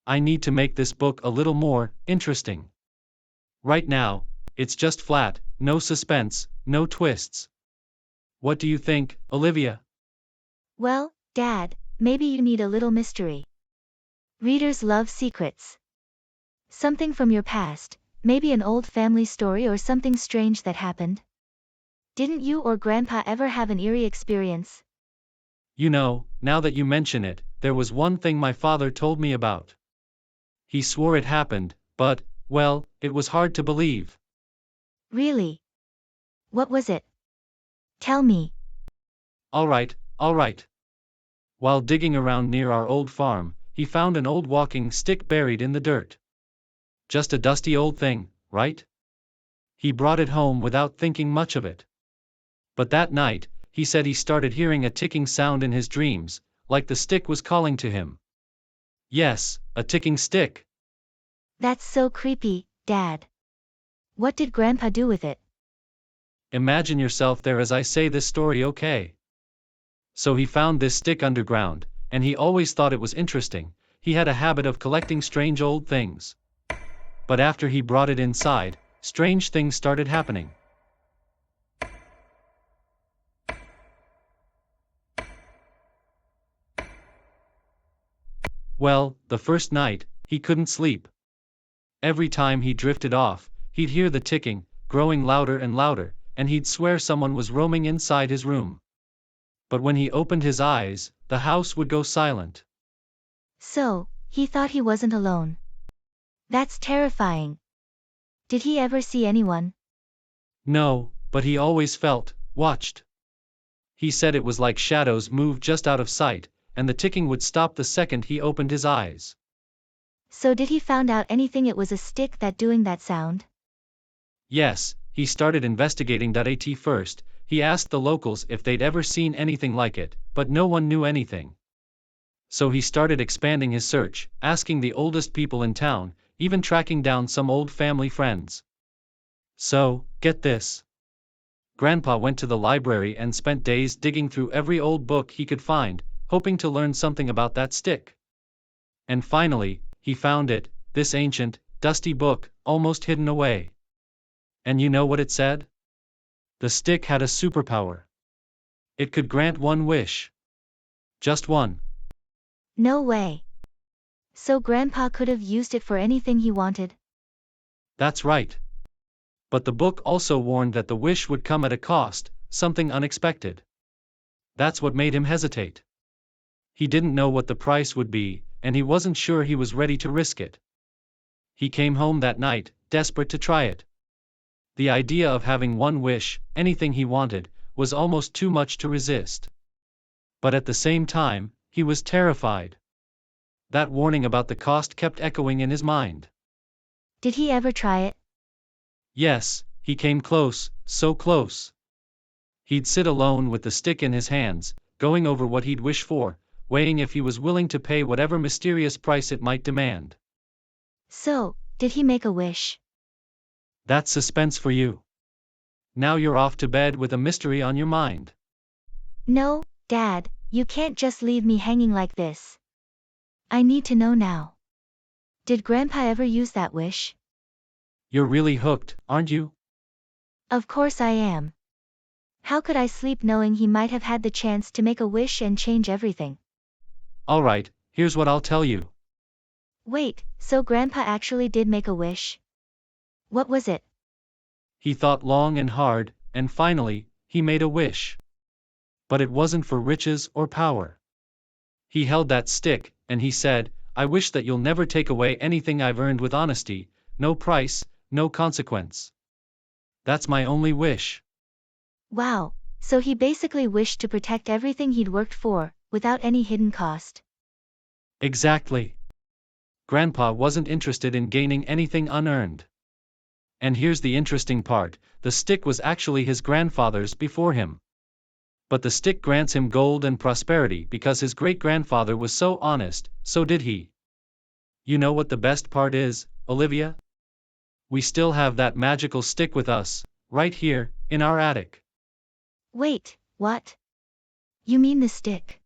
I need to make this book a little more interesting. Right now, it's just flat, no suspense, no twists. What do you think, Olivia? Well, Dad, maybe you need a little mystery. Readers love secrets. Something from your past, maybe an old family story or something strange that happened. Didn't you or Grandpa ever have an eerie experience? You know, now that you mention it, there was one thing my father told me about. He swore it happened, but, well, it was hard to believe. Really? What was it? Tell me. Alright, alright. While digging around near our old farm, he found an old walking stick buried in the dirt. Just a dusty old thing, right? He brought it home without thinking much of it. But that night, he said he started hearing a ticking sound in his dreams, like the stick was calling to him. Yes, a ticking stick. That's so creepy, Dad. What did Grandpa do with it? Imagine yourself there as I say this story, okay? So he found this stick underground, and he always thought it was interesting. He had a habit of collecting strange old things. But after he brought it inside, strange things started happening. Well, the first night, he couldn't sleep. Every time he drifted off, he'd hear the ticking, growing louder and louder, and he'd swear someone was roaming inside his room. But when he opened his eyes, the house would go silent. So, he thought he wasn't alone. That's terrifying. Did he ever see anyone? No, but he always felt watched. He said it was like shadows moved just out of sight, and the ticking would stop the second he opened his eyes. So did he found out anything it was a stick that doing that sound? Yes, he started investigating. At first, he asked the locals if they'd ever seen anything like it, but no one knew anything. So he started expanding his search, asking the oldest people in town, even tracking down some old family friends. So, get this. Grandpa went to the library and spent days digging through every old book he could find, hoping to learn something about that stick. And finally, he found it, this ancient, dusty book, almost hidden away. And you know what it said? The stick had a superpower. It could grant one wish. Just one. No way. So Grandpa could have used it for anything he wanted? That's right. But the book also warned that the wish would come at a cost, something unexpected. That's what made him hesitate. He didn't know what the price would be, and he wasn't sure he was ready to risk it. He came home that night, desperate to try it. The idea of having one wish, anything he wanted, was almost too much to resist. But at the same time, he was terrified. That warning about the cost kept echoing in his mind. Did he ever try it? Yes, he came close, so close. He'd sit alone with the stick in his hands, going over what he'd wish for, weighing if he was willing to pay whatever mysterious price it might demand. So, did he make a wish? That's suspense for you. Now you're off to bed with a mystery on your mind. No, Dad, you can't just leave me hanging like this. I need to know now. Did Grandpa ever use that wish? You're really hooked, aren't you? Of course I am. How could I sleep knowing he might have had the chance to make a wish and change everything? Alright, here's what I'll tell you. Wait, so Grandpa actually did make a wish? What was it? He thought long and hard, and finally, he made a wish. But it wasn't for riches or power. He held that stick, and he said, I wish that you'll never take away anything I've earned with honesty, no price, no consequence. That's my only wish. Wow, so he basically wished to protect everything he'd worked for, without any hidden cost. Exactly. Grandpa wasn't interested in gaining anything unearned. And here's the interesting part, the stick was actually his grandfather's before him. But the stick grants him gold and prosperity because his great-grandfather was so honest, so did he. You know what the best part is, Olivia? We still have that magical stick with us, right here, in our attic. Wait, what? You mean the stick?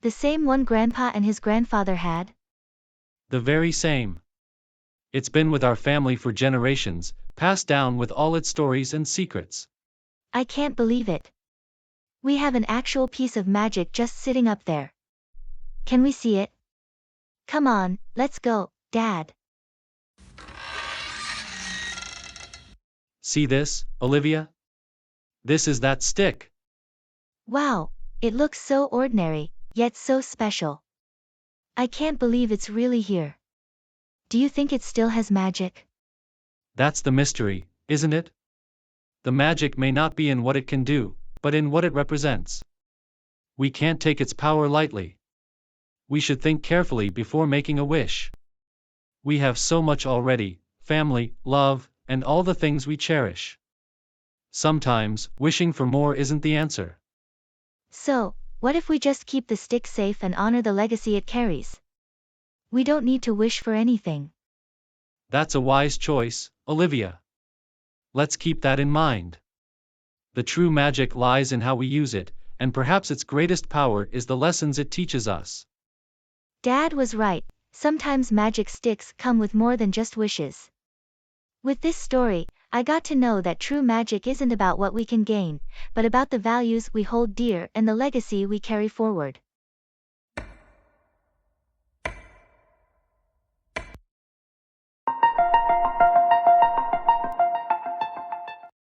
The same one Grandpa and his grandfather had? The very same. It's been with our family for generations, passed down with all its stories and secrets. I can't believe it. We have an actual piece of magic just sitting up there. Can we see it? Come on, let's go, Dad. See this, Olivia? This is that stick. Wow, it looks so ordinary, yet so special. I can't believe it's really here. Do you think it still has magic? That's the mystery, isn't it? The magic may not be in what it can do, but in what it represents. We can't take its power lightly. We should think carefully before making a wish. We have so much already: family, love, and all the things we cherish. Sometimes, wishing for more isn't the answer. So, what if we just keep the stick safe and honor the legacy it carries? We don't need to wish for anything. That's a wise choice, Olivia. Let's keep that in mind. The true magic lies in how we use it, and perhaps its greatest power is the lessons it teaches us. Dad was right, sometimes magic sticks come with more than just wishes. With this story, I got to know that true magic isn't about what we can gain, but about the values we hold dear and the legacy we carry forward.